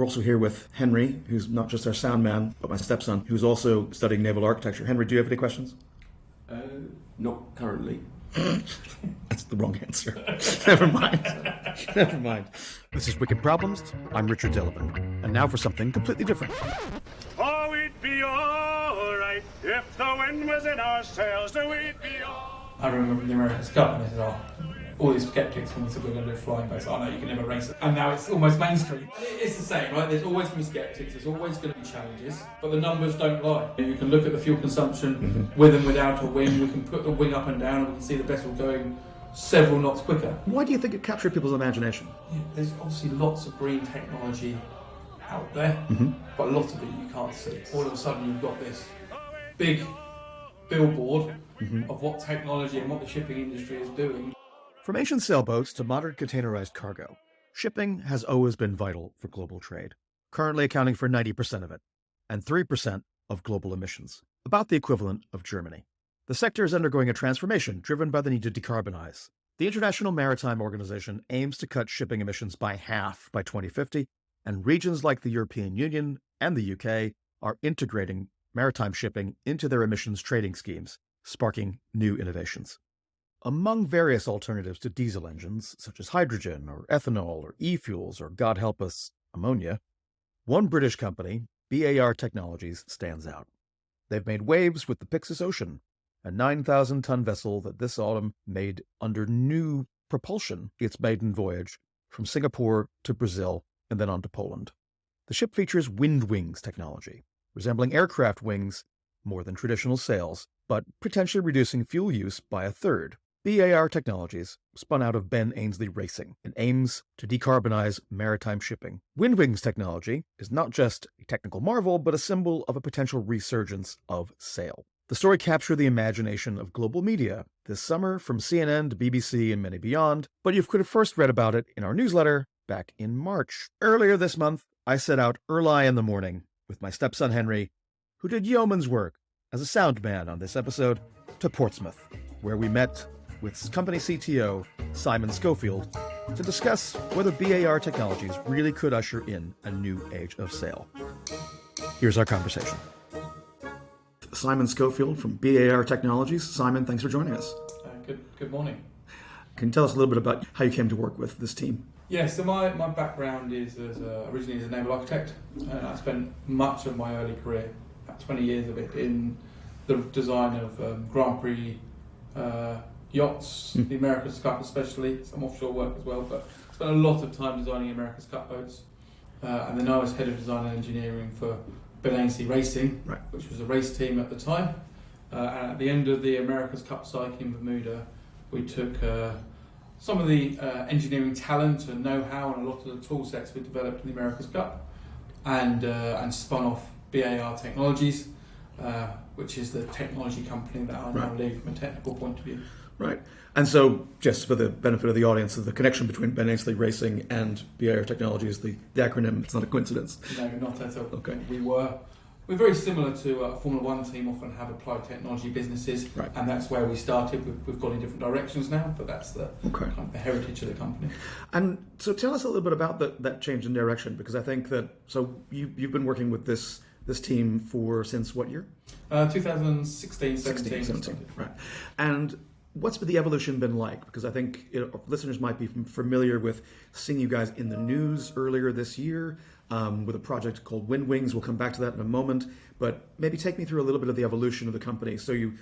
We're also here with Henry, who's not just our sound man, but my stepson, who's also studying naval architecture. Henry, do you have any questions? Not currently. That's the wrong answer. Never mind. Never mind. This is Wicked Problems. I'm Richard Delavan. And now for something completely different. Oh, we'd be all right if the wind was in our sails. We'd be all I remember the America's Cup and they said, all these skeptics when we said we were going to do a flying base, no, you can never race it. And now it's almost mainstream. It's the same, right? There's always going to be skeptics, there's always going to be challenges, but the numbers don't lie. You can look at the fuel consumption with and without a wing, we can put the wing up and down and we can see the vessel going several knots quicker. Why do you think it captured people's imagination? Yeah, there's obviously lots of green technology out there, but a lot of it you can't see. All of a sudden you've got this big billboard of what technology and what the shipping industry is doing. From ancient sailboats to modern containerized cargo, shipping has always been vital for global trade, currently accounting for 90% of it, and 3% of global emissions, about the equivalent of Germany. The sector is undergoing a transformation driven by the need to decarbonize. The International Maritime Organization aims to cut shipping emissions by half by 2050, and regions like the European Union and the UK are integrating maritime shipping into their emissions trading schemes, sparking new innovations. Among various alternatives to diesel engines, such as hydrogen or ethanol or e-fuels or, God help us, ammonia, one British company, BAR Technologies, stands out. They've made waves with the Pyxis Ocean, a 9,000-ton vessel that this autumn made under new propulsion its maiden voyage from Singapore to Brazil and then on to Poland. The ship features wind wings technology, resembling aircraft wings more than traditional sails, but potentially reducing fuel use by a third. BAR Technologies spun out of Ben Ainslie Racing and aims to decarbonize maritime shipping. Windwings technology is not just a technical marvel, but a symbol of a potential resurgence of sail. The story captured the imagination of global media this summer, from CNN to BBC and many beyond, but you could have first read about it in our newsletter back in March. Earlier this month, I set out early in the morning with my stepson Henry, who did yeoman's work as a sound man on this episode, to Portsmouth, where we met with company CTO Simon Schofield to discuss whether BAR Technologies really could usher in a new age of sail. Here's our conversation. Simon Schofield from BAR Technologies. Simon, thanks for joining us. Good morning. Can you tell us a little bit about how you came to work with this team? Yeah, so my background is originally as a naval architect, and I spent much of my early career, about 20 years of it, in the design of Grand Prix yachts, the America's Cup especially, some offshore work as well, but spent a lot of time designing America's Cup boats. And then I was head of design and engineering for Ben Ainslie Racing, which was a race team at the time. And at the end of the America's Cup cycle in Bermuda, we took some of the engineering talent and know-how and a lot of the tool sets we developed in the America's Cup and spun off BAR Technologies, which is the technology company that I now lead from a technical point of view. Right. And so, just for the benefit of the audience, the connection between Ben Ainslie Racing and BAR Technologies, the acronym, it's not a coincidence. No, not at all. Okay. We're very similar to a Formula One team, often have applied technology businesses, and that's where we started. We've gone in different directions now, but that's the kind of the heritage of the company. And so tell us a little bit about that change in direction, because I think that, so you've been working with this team since what year? 2016, 17. Right. And what's the evolution been like? Because I think listeners might be familiar with seeing you guys in the news earlier this year with a project called Wind Wings. We'll come back to that in a moment, but maybe take me through a little bit of the evolution of the company. So you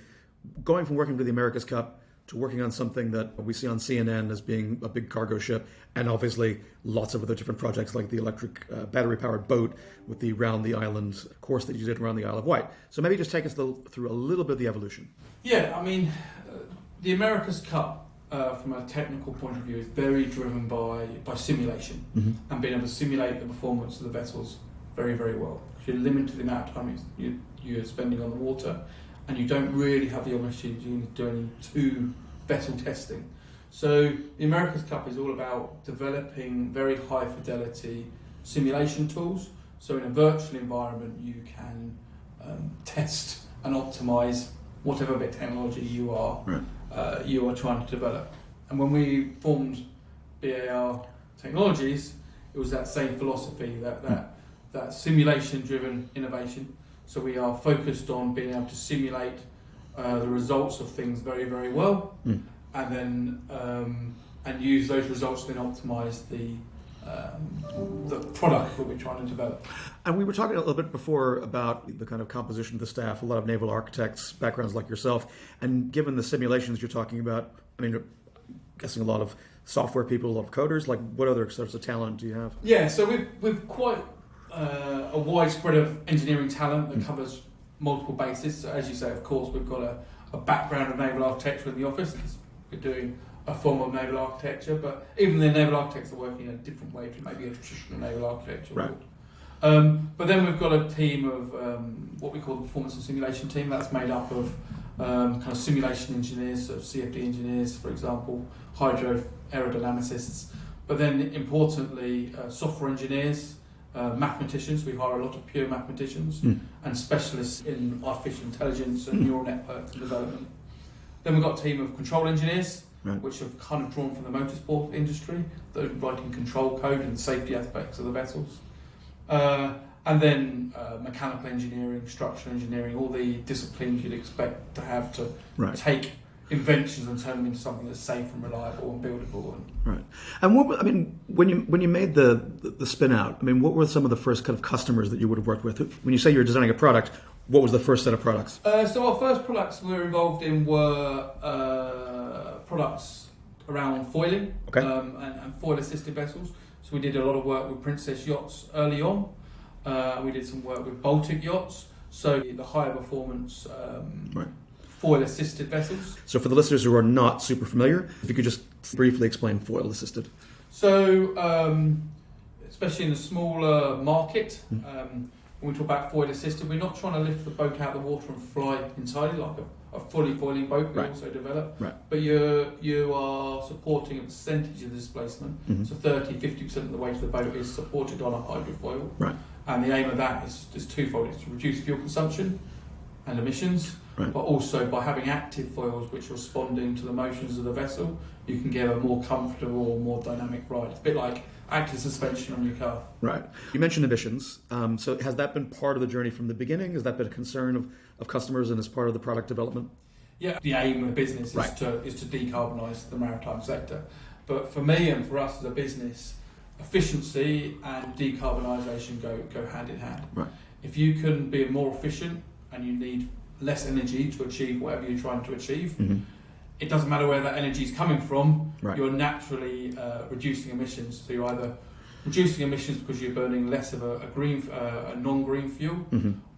going from working for the America's Cup to working on something that we see on CNN as being a big cargo ship, and obviously lots of other different projects like the electric battery-powered boat with the round the island course that you did around the Isle of Wight. So maybe just take us through a little bit of the evolution. Yeah, I mean, the America's Cup, from a technical point of view, is very driven by simulation and being able to simulate the performance of the vessels very, very well. Because you're limited to the amount of time you're spending on the water, and you don't really have the opportunity to do any two-vessel testing. So the America's Cup is all about developing very high-fidelity simulation tools. So in a virtual environment, you can test and optimize whatever bit of technology you are trying to develop. And when we formed BAR Technologies, it was that same philosophy, that simulation-driven innovation. So we are focused on being able to simulate the results of things very, very well, and then and use those results to then optimise the product that we're trying to develop. And we were talking a little bit before about the kind of composition of the staff, a lot of naval architects, backgrounds like yourself, and given the simulations you're talking about, I mean, I'm guessing a lot of software people, a lot of coders, like what other sorts of talent do you have? Yeah, so we've quite a wide spread of engineering talent that covers multiple bases. So as you say, of course, we've got a background of naval architecture in the office, because we're doing a form of naval architecture, but even the naval architects are working in a different way to maybe a traditional naval architecture. Right. But then we've got a team of what we call the performance and simulation team. That's made up of kind of simulation engineers, so CFD engineers, for example, hydro aerodynamicists, but then importantly software engineers, mathematicians. We hire a lot of pure mathematicians and specialists in artificial intelligence and neural networks and development. Then we've got a team of control engineers, which have kind of drawn from the motorsport industry, that are writing control code and safety aspects of the vessels. And then mechanical engineering, structural engineering, all the disciplines you'd expect to have to take inventions and turn them into something that's safe and reliable and buildable. Right. And what, I mean, when you made the spin out, I mean, what were some of the first kind of customers that you would have worked with? When you say you're designing a product, what was the first set of products? So our first products we were involved in were products around foiling and foil-assisted vessels. So we did a lot of work with Princess yachts early on. We did some work with Baltic yachts, so the higher performance foil-assisted vessels. So for the listeners who are not super familiar, if you could just briefly explain foil-assisted. So, especially in the smaller market, when we talk about foil-assisted, we're not trying to lift the boat out of the water and fly entirely like a fully foiling boat we also develop. But you are supporting a percentage of the displacement, so 30-50% of the weight of the boat is supported on a hydrofoil. And the aim of that is twofold. It's to reduce fuel consumption and emissions, but also by having active foils which are responding to the motions of the vessel, you can get a more comfortable, more dynamic ride. It's a bit like active suspension on your car. Right. You mentioned emissions. So has that been part of the journey from the beginning? Has that been a concern of customers and as part of the product development? Yeah, the aim of the business is to decarbonise the maritime sector. But for me and for us as a business, efficiency and decarbonisation go hand in hand. If you can be more efficient and you need less energy to achieve whatever you're trying to achieve, it doesn't matter where that energy is coming from, you're naturally reducing emissions. So you're either reducing emissions because you're burning less of a non-green fuel,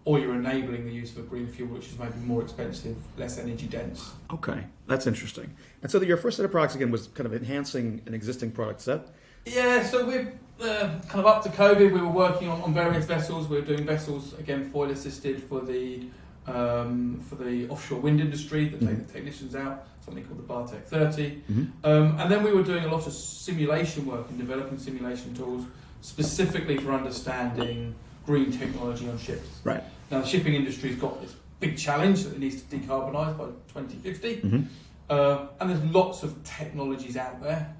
or you're enabling the use of a green fuel which is maybe more expensive, less energy dense. Okay, that's interesting. And so your first set of products again was kind of enhancing an existing product set? Yeah, so we're kind of up to COVID, we were working on various vessels. We were doing vessels, again, foil assisted for the offshore wind industry that take the technicians out, something called the Bartek 30. And then we were doing a lot of simulation work and developing simulation tools specifically for understanding green technology on ships. Now the shipping industry's got this big challenge that it needs to decarbonise by 2050. And there's lots of technologies out there.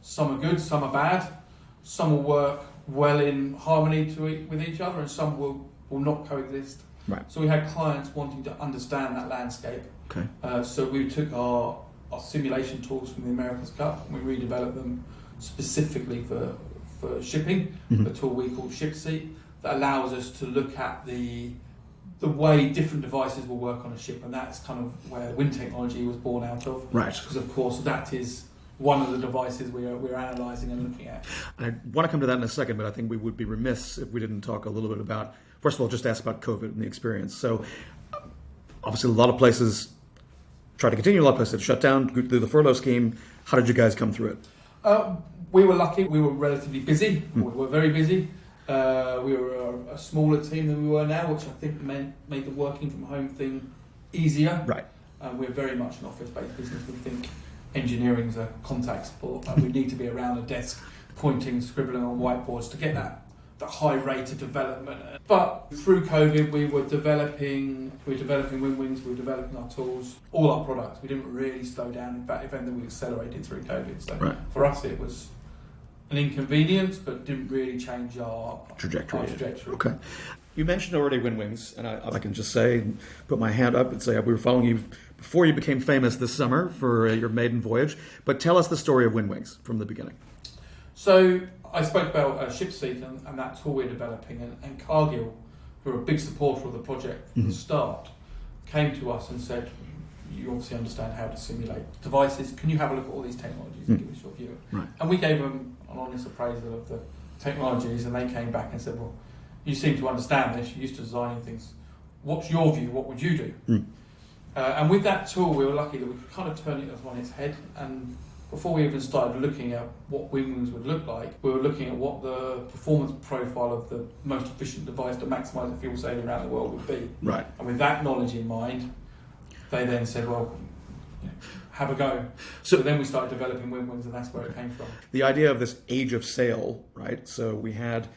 Some are good, some are bad. Some will work well in harmony with each other, and some will not coexist. So we had clients wanting to understand that landscape. So we took our simulation tools from the America's Cup and we redeveloped them specifically for shipping, a tool we call ShipSeat, that allows us to look at the way different devices will work on a ship, and that's kind of where wind technology was born out of. Because of course that is one of the devices we're analysing and looking at. And I want to come to that in a second, but I think we would be remiss if we didn't talk a little bit about, first of all, just ask about COVID and the experience. So obviously a lot of places tried to continue, a lot of places shut down through the furlough scheme. How did you guys come through it? We were lucky. We were relatively busy. We were very busy. We were a smaller team than we were now, which I think made the working from home thing easier. We're very much an office-based business. We think engineering's a contact sport. We need to be around a desk pointing, scribbling on whiteboards to get that high rate of development. But through COVID, we were developing wind wings, we were developing our tools, all our products. We didn't really slow down. In fact, if anything, we accelerated through COVID. So for us, it was an inconvenience, but didn't really change our Trajectory. trajectory. Okay. You mentioned already Wind Wings, and I can just say, put my hand up and say we were following you before you became famous this summer for your maiden voyage. But tell us the story of Wind Wings from the beginning. So I spoke about Shipseat and that tool we're developing, and Cargill, who are a big supporter of the project from the start, came to us and said, you obviously understand how to simulate devices. Can you have a look at all these technologies and give us your view? Right. And we gave them an honest appraisal of the technologies, and they came back and said, well, you seem to understand this, you're used to designing things. What's your view? What would you do? And with that tool, we were lucky that we could kind of turn it on its head. And before we even started looking at what Wind Wings would look like, we were looking at what the performance profile of the most efficient device to maximise the fuel saving around the world would be. Right. And with that knowledge in mind, they then said, well, have a go. So then we started developing Wind Wings, and that's where it came from. The idea of this age of sail, right? So we had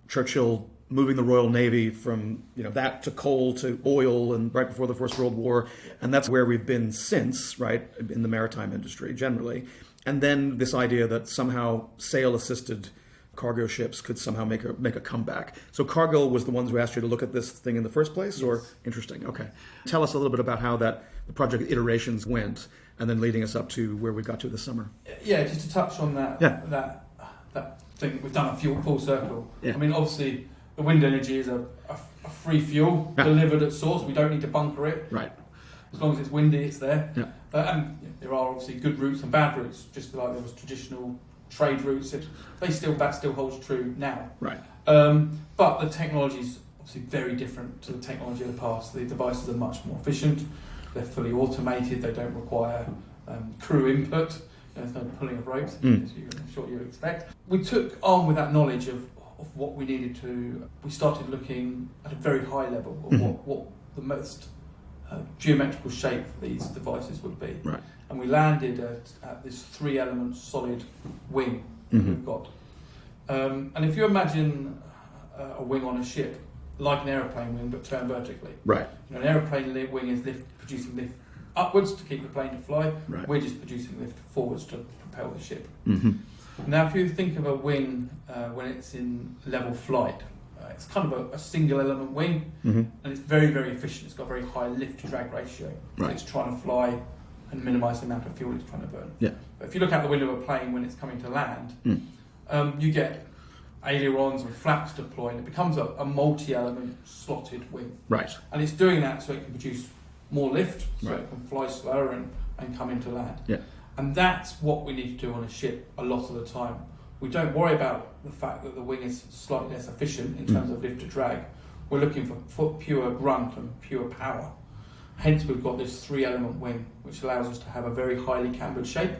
Churchill moving the Royal Navy from that to coal to oil, and right before the First World War, and that's where we've been since, right, in the maritime industry generally. And then this idea that somehow sail-assisted cargo ships could somehow make a comeback. So Cargill was the ones who asked you to look at this thing in the first place, or interesting? Okay, tell us a little bit about how the project iterations went, and then leading us up to where we got to this summer. Yeah, just to touch on that. Yeah. That thing we've done a full circle. Yeah. I mean, obviously, the wind energy is a free fuel delivered at source. We don't need to bunker it. Right. As long as it's windy, it's there. Yeah. And there are obviously good routes and bad routes, just like there was traditional trade routes. That still holds true now. Right. But the technology is obviously very different to the technology of the past. The devices are much more efficient. They're fully automated. They don't require crew input. There's no pulling of ropes, as I'm sure you expect. We took on with that knowledge of what we needed to. We started looking at a very high level of what the most geometrical shape for these devices would be. Right. And we landed at this 3-element solid wing that we've got. And if you imagine a wing on a ship, like an aeroplane wing, but turned vertically. Right. An aeroplane wing is producing lift upwards to keep the plane to fly. Right. We're just producing lift forwards to propel the ship. Mm-hmm. Now, if you think of a wing when it's in level flight, it's kind of a single element wing, and it's very, very efficient. It's got a very high lift to drag ratio. Right. It's trying to fly and minimise the amount of fuel it's trying to burn. Yeah. But if you look out the window of a plane when it's coming to land, you get ailerons and flaps deployed. It becomes a multi-element slotted wing. Right. And it's doing that so it can produce more lift, so Right. it can fly slower and come into land. Yeah. And that's what we need to do on a ship a lot of the time. We don't worry about the fact that the wing is slightly less efficient in terms of lift to drag. We're looking for pure grunt and pure power. Hence we've got this 3-element wing, which allows us to have a very highly cambered shape,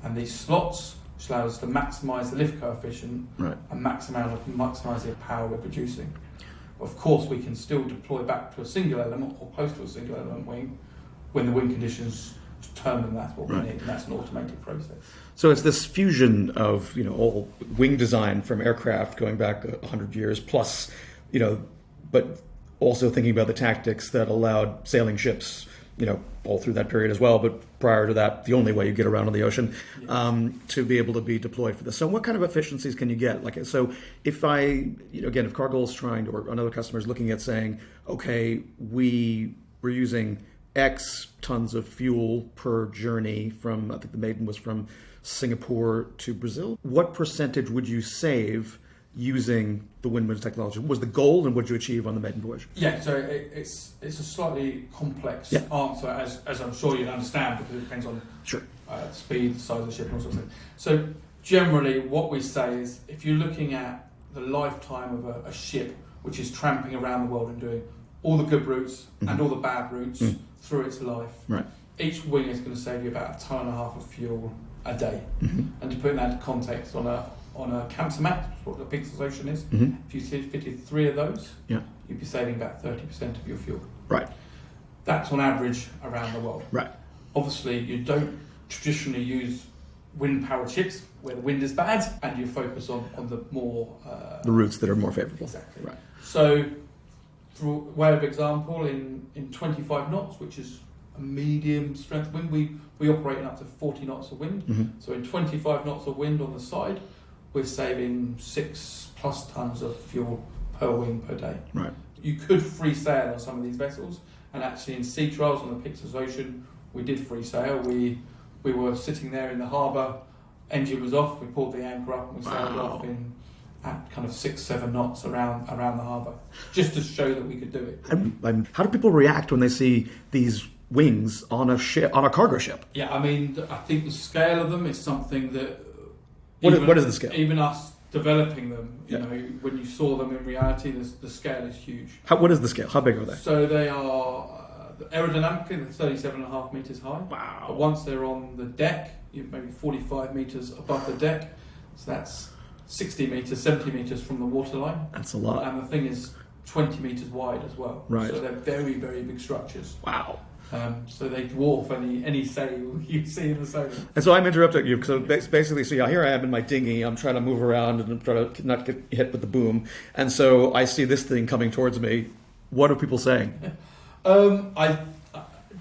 and these slots, which allows us to maximise the lift coefficient and maximise the power we're producing. Of course, we can still deploy back to a single element or close to a single element wing when the wind conditions determine that's what we need, and that's an automated process. So it's this fusion of all wing design from aircraft going back 100 years plus, but also thinking about the tactics that allowed sailing ships, all through that period as well. But prior to that, the only way you get around on the ocean, to be able to be deployed for this. So what kind of efficiencies can you get? Like, so if if Cargill is trying to, or another customer is looking at saying, okay, we're using X tons of fuel per journey from, I think the maiden was from Singapore to Brazil. What percentage would you save using the Wind Wings technology? What was the goal, and what did you achieve on the maiden voyage? Yeah, so it's a slightly complex answer, as I'm sure you'd understand, because it depends on speed, size of the ship, and all sorts of things. So generally, what we say is, if you're looking at the lifetime of a ship which is tramping around the world and doing all the good routes and all the bad routes through its life, each wing is going to save you about 1.5 tons of fuel a day. And to put that into context, on a Kamsamat, what the Pixels Ocean is, if you fitted 3 of those, you'd be saving about 30% of your fuel. Right. That's on average around the world. Right. Obviously, you don't traditionally use wind-powered ships where the wind is bad, and you focus on the more... the routes that are more favourable. Exactly. Right. So, for way of example, in 25 knots, which is a medium strength wind, we operate in up to 40 knots of wind. So in 25 knots of wind on the side, we're saving 6+ tons of fuel per wing per day. Right. You could free sail on some of these vessels, and actually in sea trials on the Pyxis Ocean, we did free sail. We were sitting there in the harbour, engine was off, we pulled the anchor up and we sailed off at kind of 6-7 knots around the harbour, just to show that we could do it. And how do people react when they see these wings on a ship, on a cargo ship? Yeah, I mean, I think the scale of them is something that... What is the scale? Even us developing them, you Yeah. know, when you saw them in reality, the scale is huge. What is the scale? How big are they? So they are aerodynamically, they're 37.5 metres high. Wow. But once they're on the deck, you're maybe 45 metres above the deck. So that's 60 metres, 70 metres from the waterline. That's a lot. And the thing is 20 metres wide as well. Right. So they're very, very big structures. Wow. So they dwarf any sail you see in the sonar. And so I'm interrupting you because basically, so yeah, here I am in my dinghy. I'm trying to move around and I'm trying to not get hit with the boom. And so I see this thing coming towards me. What are people saying?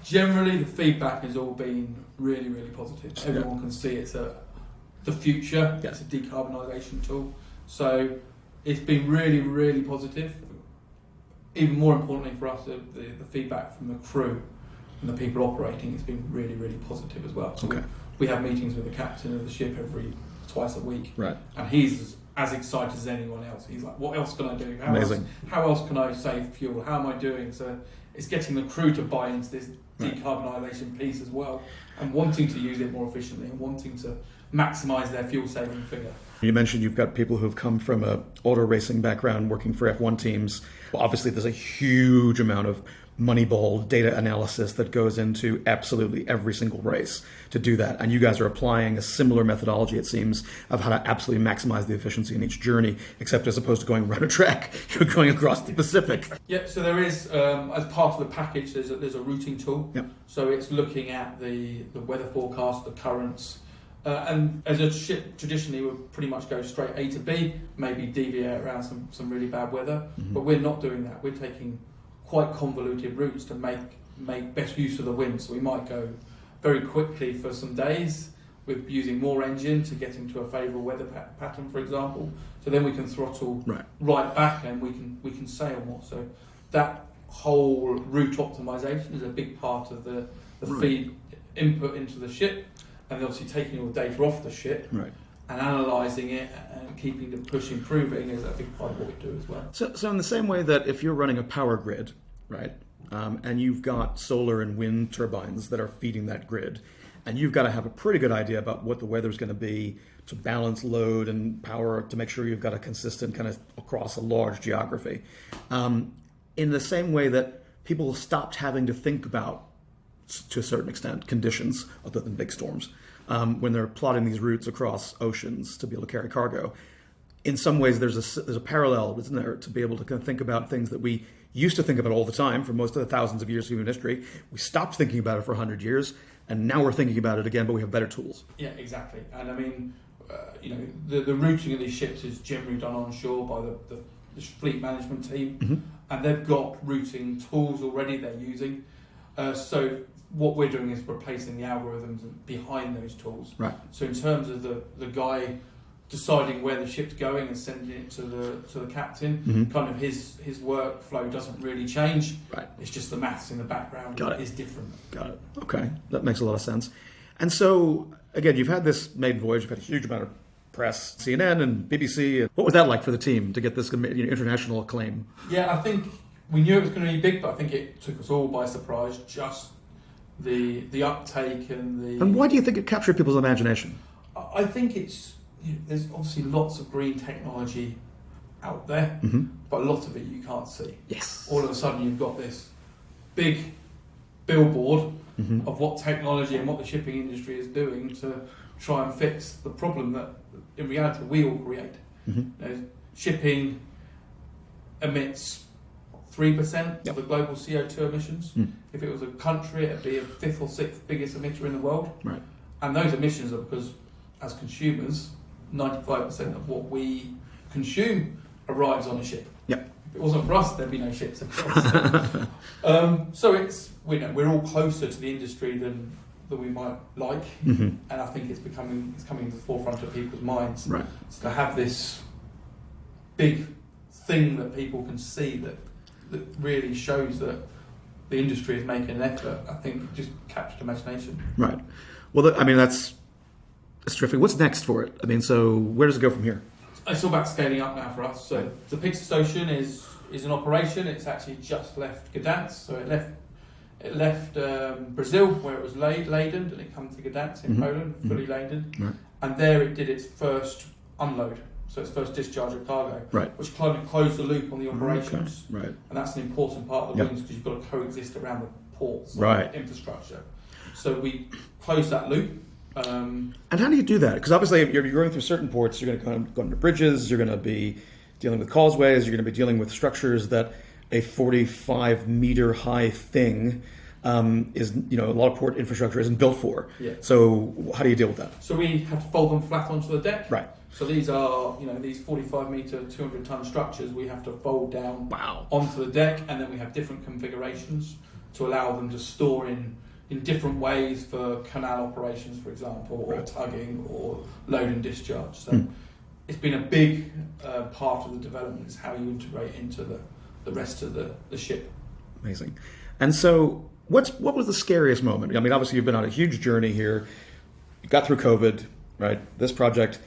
Generally the feedback has all been really, really positive. Everyone can see it's the future. Yeah. It's a decarbonisation tool. So it's been really, really positive. Even more importantly for us, the feedback from the crew and the people operating has been really, really positive as well. So Okay. we have meetings with the captain of the ship twice a week. Right. And he's as excited as anyone else. He's like, what else can I do? Amazing. How else can I save fuel? How am I doing? So it's getting the crew to buy into this Right. decarbonisation piece as well, and wanting to use it more efficiently and wanting to maximise their fuel saving figure. You mentioned you've got people who've come from a auto racing background working for F1 teams. Well, obviously, there's a huge amount of Moneyball data analysis that goes into absolutely every single race to do that. And you guys are applying a similar methodology, it seems, of how to absolutely maximize the efficiency in each journey, except as opposed to going around a track, you're going across the Pacific. Yeah, so there is, as part of the package, there's a routing tool. Yep. So it's looking at the weather forecast, the currents, and as a ship traditionally would pretty much go straight A to B, maybe deviate around some really bad weather, but we're not doing that. We're taking quite convoluted routes to make best use of the wind. So we might go very quickly for some days with using more engine to get into a favourable weather pattern, for example. So then we can throttle right back and we can sail more. So that whole route optimization is a big part of the feed input into the ship, and obviously taking all the data off the ship and analysing it and keeping the push improving is a big part of what we do as well. So in the same way that if you're running a power grid, right, and you've got solar and wind turbines that are feeding that grid, and you've got to have a pretty good idea about what the weather's going to be to balance load and power to make sure you've got a consistent kind of across a large geography. In the same way that people stopped having to think about, to a certain extent, conditions other than big storms, when they're plotting these routes across oceans to be able to carry cargo. In some ways, there's a parallel, isn't there, to be able to kind of think about things that we used to think about all the time for most of the thousands of years of human history. We stopped thinking about it for 100 years, and now we're thinking about it again, but we have better tools. Yeah, exactly. And I mean, the routing of these ships is generally done on shore by the fleet management team, and they've got routing tools already they're using. So what we're doing is replacing the algorithms behind those tools. Right. So in terms of the guy deciding where the ship's going and sending it to the captain, kind of his workflow doesn't really change. Right. It's just the maths in the background is different. Got it. Okay, that makes a lot of sense. And so, again, you've had this maiden voyage, you've had a huge amount of press, CNN and BBC. What was that like for the team to get this international acclaim? Yeah, I think we knew it was going to be big, but I think it took us all by surprise, just the uptake and the... And why do you think it captured people's imagination? I think it's... there's obviously lots of green technology out there, but a lot of it you can't see. Yes. All of a sudden you've got this big billboard of what technology and what the shipping industry is doing to try and fix the problem that in reality we all create. Shipping emits 3% of the global CO2 emissions. If it was a country, it'd be a 5th or 6th biggest emitter in the world. Right. And those emissions are because, as consumers, 95% of what we consume arrives on a ship. Yep. If it wasn't for us, there'd be no ships, of course. So it's we're all closer to the industry than that we might like, Mhm. and I think it's coming to the forefront of people's minds. Right. So to have this big thing that people can see that really shows that the industry is making an effort, I think just captured imagination. Right. Well, I mean, that's terrific. What's next for it? I mean, so where does it go from here? It's all about scaling up now for us. So the Pixis Ocean is in operation. It's actually just left Gdansk. So it left Brazil, where it was laden, and it comes to Gdansk in Poland, fully laden. Right. And there it did its first unload, so its first discharge of cargo, Right. which kind of closed the loop on the operations. Okay. Right. And that's an important part of the Yep. wings because you've got to coexist around the ports, Right. infrastructure. So we closed that loop. And how do you do that? Because obviously, if you're going through certain ports, you're going to go under bridges, you're going to be dealing with causeways, you're going to be dealing with structures that a 45-meter high thing is, a lot of port infrastructure isn't built for. Yeah. So how do you deal with that? So we have to fold them flat onto the deck. Right. So these are, these 45-meter, 200-ton structures we have to fold down Wow. onto the deck, and then we have different configurations to allow them to store in different ways for canal operations, for example, or tugging or load and discharge. So it's been a big part of the development is how you integrate into the rest of the ship. Amazing. And so what was the scariest moment? I mean, obviously you've been on a huge journey here. You got through COVID, right? This project,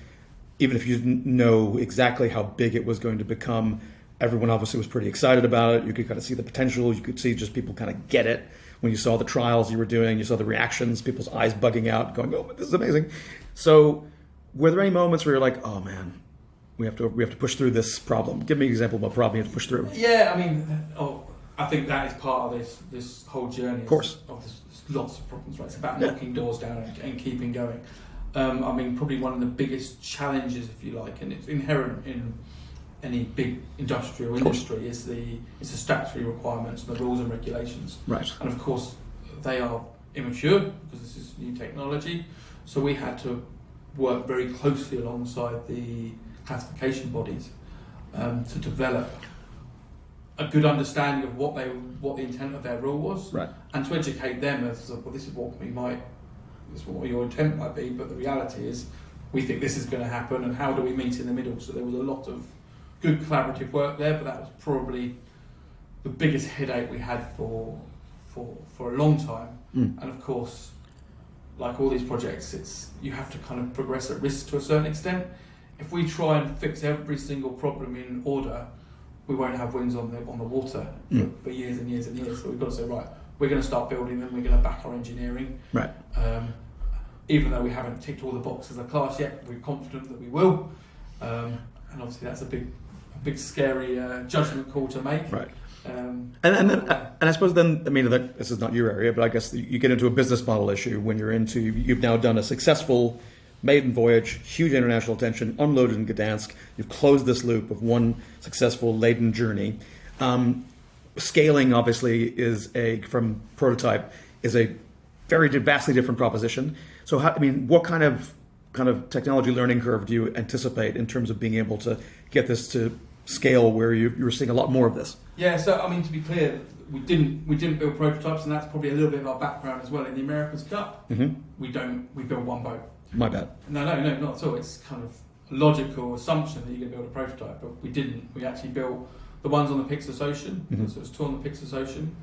even if you didn't know exactly how big it was going to become, everyone obviously was pretty excited about it. You could kind of see the potential. You could see just people kind of get it. When you saw the trials you were doing, you saw the reactions, people's eyes bugging out, going, "Oh, this is amazing." So, were there any moments where you're like, "Oh man, we have to push through this problem"? Give me an example of a problem you have to push through. Yeah, I mean, I think that is part of this whole journey. Of course, there's lots of problems. Right, it's about knocking doors down and keeping going. I mean, probably one of the biggest challenges, if you like, and it's inherent in any big industrial industry, is the statutory requirements and the rules and regulations. Right. And of course, they are immature because this is new technology. So we had to work very closely alongside the classification bodies to develop a good understanding of what the intent of their rule was, right, and to educate them as well. This is what your intent might be, but the reality is we think this is going to happen, and how do we meet in the middle? So there was a lot of good collaborative work there, but that was probably the biggest headache we had for a long time. And of course, like all these projects, you have to kind of progress at risk to a certain extent. If we try and fix every single problem in order, we won't have wings on the water for years and years and years. So we've got to say, right, we're going to start building them. We're going to back our engineering. Right. Even though we haven't ticked all the boxes of class yet, we're confident that we will. And obviously, that's a big scary judgment call to make. Right. And I suppose then, I mean, this is not your area, but I guess you get into a business model issue when you've now done a successful maiden voyage, huge international attention, unloaded in Gdansk. You've closed this loop of one successful laden journey. Scaling, obviously, from prototype is a vastly different proposition. So, what kind of technology learning curve do you anticipate in terms of being able to get this to scale where you're seeing a lot more of this? Yeah, so I mean, to be clear, we didn't build prototypes, and that's probably a little bit of our background as well. In the America's Cup, we build one boat. My bad. No, not at all. It's kind of a logical assumption that you're going to build a prototype, but we didn't. We actually built the ones on the Pixis Ocean. So it's two on the Pixis Ocean.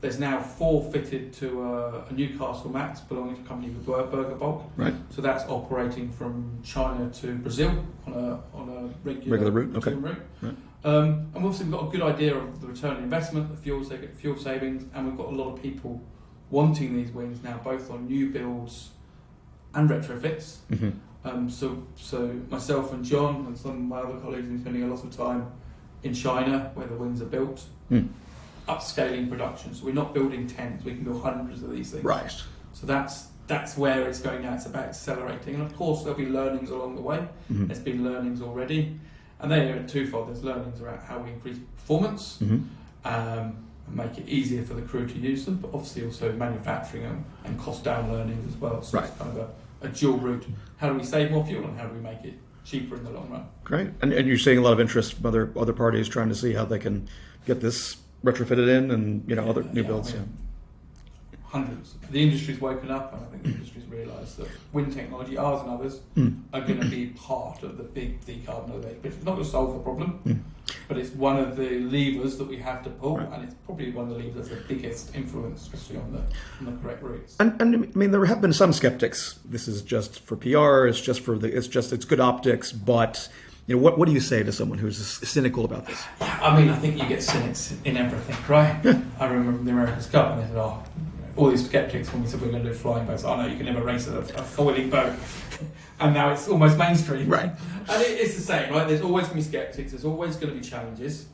There's now 4 fitted to a Newcastle Max belonging to a company called Burger Bulk. Right. So that's operating from China to Brazil on a regular route. Okay. Route. Right. And we've also got a good idea of the return on investment, the fuel savings, and we've got a lot of people wanting these wings now, both on new builds and retrofits. So myself and John and some of my other colleagues have been spending a lot of time in China where the wings are built, upscaling production. So we're not building tens; we can build hundreds of these things. Right. So that's where it's going now. It's about accelerating, and of course there'll be learnings along the way. There's been learnings already, and they are twofold. There's learnings around how we increase performance. And make it easier for the crew to use them, but obviously also manufacturing and cost down learnings as well. So it's kind of a dual route. How do we save more fuel, and how do we make it cheaper in the long run? Great. And you're seeing a lot of interest from other parties trying to see how they can get this retrofitted in, and other new builds. hundreds. The industry's woken up, and I think the industry's realised that wind technology, ours and others, are going to be part of the big decarbonisation. It's not going to solve the problem, but it's one of the levers that we have to pull, and it's probably one of the levers that's the biggest influence, especially on the correct routes. And I mean, there have been some skeptics. This is just for PR. It's good optics. But what do you say to someone who's cynical about this? I mean, I think you get cynics in everything, right? I remember the America's Cup, and they said, all these skeptics when we said we're going to do flying boats. No, you can never race a foiling boat. And now it's almost mainstream. Right. And it's the same, right? There's always going to be skeptics. There's always going to be challenges.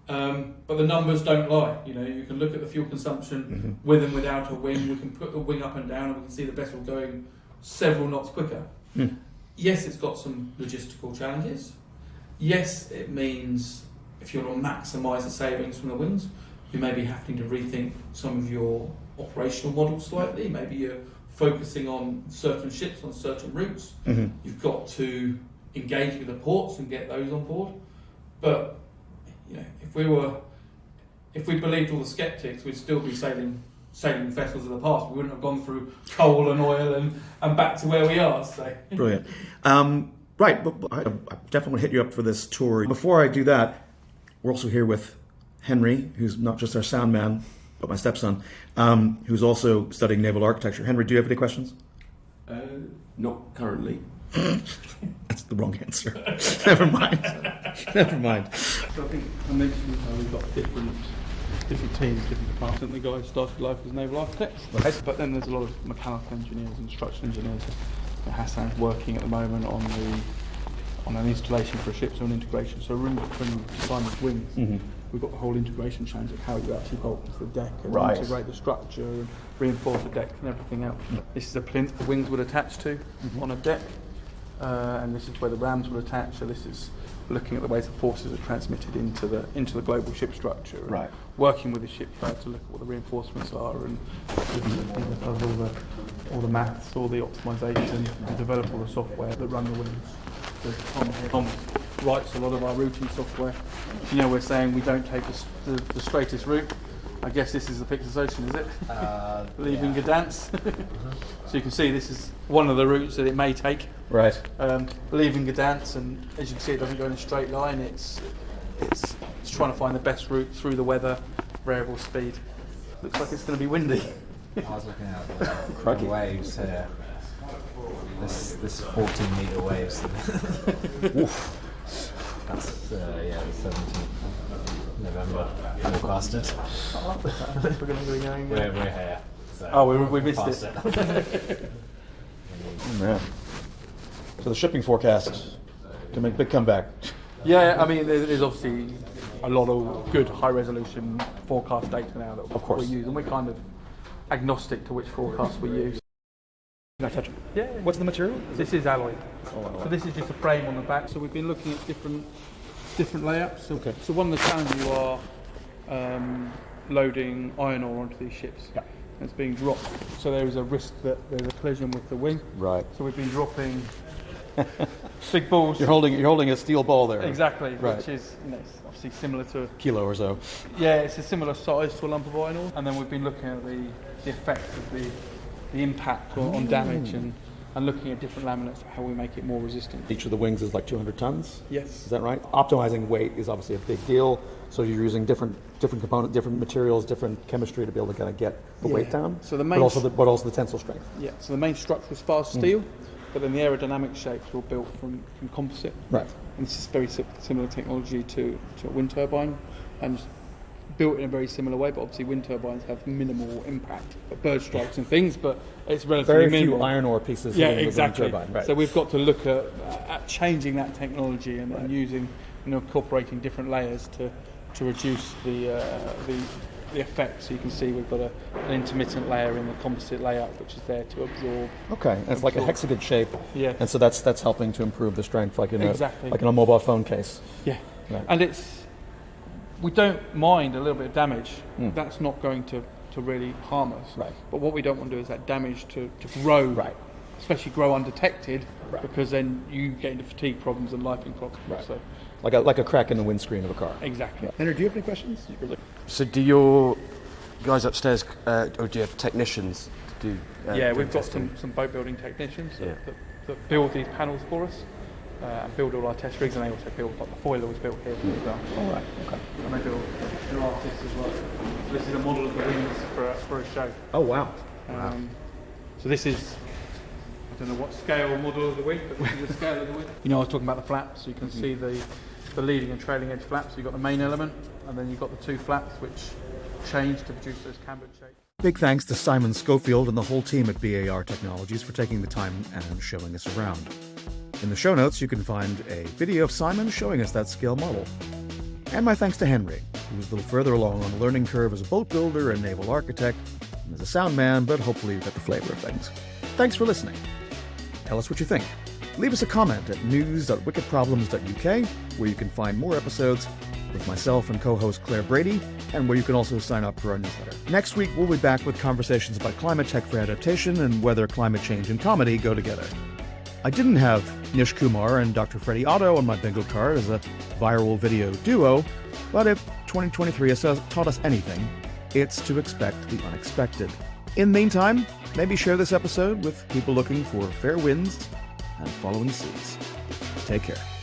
But the numbers don't lie. You can look at the fuel consumption with and without a wing. We can put the wing up and down, and we can see the vessel going several knots quicker. Yes, it's got some logistical challenges. Yes, it means if you want to maximise the savings from the wings, you may be having to rethink some of your operational models slightly. Maybe you're focusing on certain ships on certain routes. You've got to engage with the ports and get those on board. But if we believed all the skeptics, we'd still be sailing vessels of the past. We wouldn't have gone through coal and oil and back to where we are. So brilliant. Right, but I definitely want to hit you up for this tour. Before I do that, we're also here with Henry, who's not just our sound man, but my stepson, who's also studying naval architecture. Henry, do you have any questions? Not currently. That's the wrong answer. Never mind. Never mind. So I think I mentioned how we've got different teams, different departments. The guys started life as naval architects, but then there's a lot of mechanical engineers and structural engineers. Hassan's working at the moment on an installation for a ship, so an integration. So when designing wings, we've got the whole integration challenge of how you actually bolt into the deck and integrate the structure and reinforce the deck and everything else. This is a plinth the wings would attach to on a deck, and this is where the rams will attach. So this is looking at the ways the forces are transmitted into the global ship structure. Right. Working with the shipyard to look at what the reinforcements are and all the maths, all the optimization, and develop all the software that run the wings. So Tom writes a lot of our routing software. We're saying we don't take the straightest route. I guess this is the Pixels Ocean, is it? Leaving Gdansk. So you can see this is one of the routes that it may take. Right. Leaving Gdansk, and as you can see, it doesn't go in a straight line. It's trying to find the best route through the weather, variable speed. Looks like it's going to be windy. I was looking at the waves here. This 14-metre waves. Oof. That's the 17th of November forecasted. We're going to be going. We're here. So we missed it. Man. So the shipping forecast to make a big comeback. Yeah, I mean, there's obviously a lot of good high-resolution forecast data now that we use, and we're kind of agnostic to which forecast we use. Can I touch it? Yeah. What's the material? This is alloy. So this is just a frame on the back. So we've been looking at different layouts. So, so one of the challenges you are loading iron ore onto these ships. Yeah. It's being dropped. So there is a risk that there's a collision with the wing. Right. So we've been dropping big balls. You're holding a steel ball there. Exactly. Right. Which is it's obviously similar to a kilo or so. Yeah, it's a similar size to a lump of iron ore. And then we've been looking at the effect of the impact on damage and looking at different laminates, how we make it more resistant. Each of the wings is like 200 tons? Yes. Is that right? Optimizing weight is obviously a big deal, so you're using different components, different materials, different chemistry to be able to kind of get the weight down, so the main but also the tensile strength. Yeah, so the main structure is fast steel, but then the aerodynamic shapes were built from composite. Right. And this is very similar technology to a wind turbine, and built in a very similar way, but obviously wind turbines have minimal impact, bird strikes and things, but it's relatively minimal. Very few iron ore pieces in exactly. The wind turbine. Right. So we've got to look at changing that technology and using, incorporating different layers to reduce the effect. So you can see we've got an intermittent layer in the composite layout, which is there to absorb. Okay, and it's like a hexagon shape. Yeah. And so that's helping to improve the strength, like in a mobile phone case. Yeah. Right. And we don't mind a little bit of damage. That's not going to really harm us. Right. But what we don't want to do is that damage to grow. Right. Especially grow undetected, because then you get into fatigue problems and lifing problems. Right. So, like a crack in the windscreen of a car. Exactly. Henry, do you have any questions? So do your guys upstairs, or do you have technicians to do? Yeah, do we've got testing? some boat building technicians Yeah. that build these panels for us and build all our test rigs, and they also build, like the foiler was built here as well. All right. Okay. And they build, they're artists as well. This is a model of the wings for a show. Oh wow. So this is, I don't know what scale model of the wing, but this is the scale of the wing. You know, I was talking about the flaps, so you can see the leading and trailing edge flaps. So you've got the main element, and then you've got the two flaps which change to produce those cambered shapes. Big thanks to Simon Schofield and the whole team at BAR Technologies for taking the time and showing us around. In the show notes, you can find a video of Simon showing us that scale model. And my thanks to Henry, who was a little further along on the learning curve as a boat builder and naval architect, and as a sound man, but hopefully you got the flavor of things. Thanks for listening. Tell us what you think. Leave us a comment at news.wickedproblems.uk, where you can find more episodes with myself and co-host Claire Brady, and where you can also sign up for our newsletter. Next week, we'll be back with conversations about climate tech for adaptation and whether climate change and comedy go together. I didn't have Nish Kumar and Dr. Freddie Otto on my bingo card as a viral video duo, but if 2023 has taught us anything, it's to expect the unexpected. In the meantime, maybe share this episode with people looking for fair winds and following seas. Take care.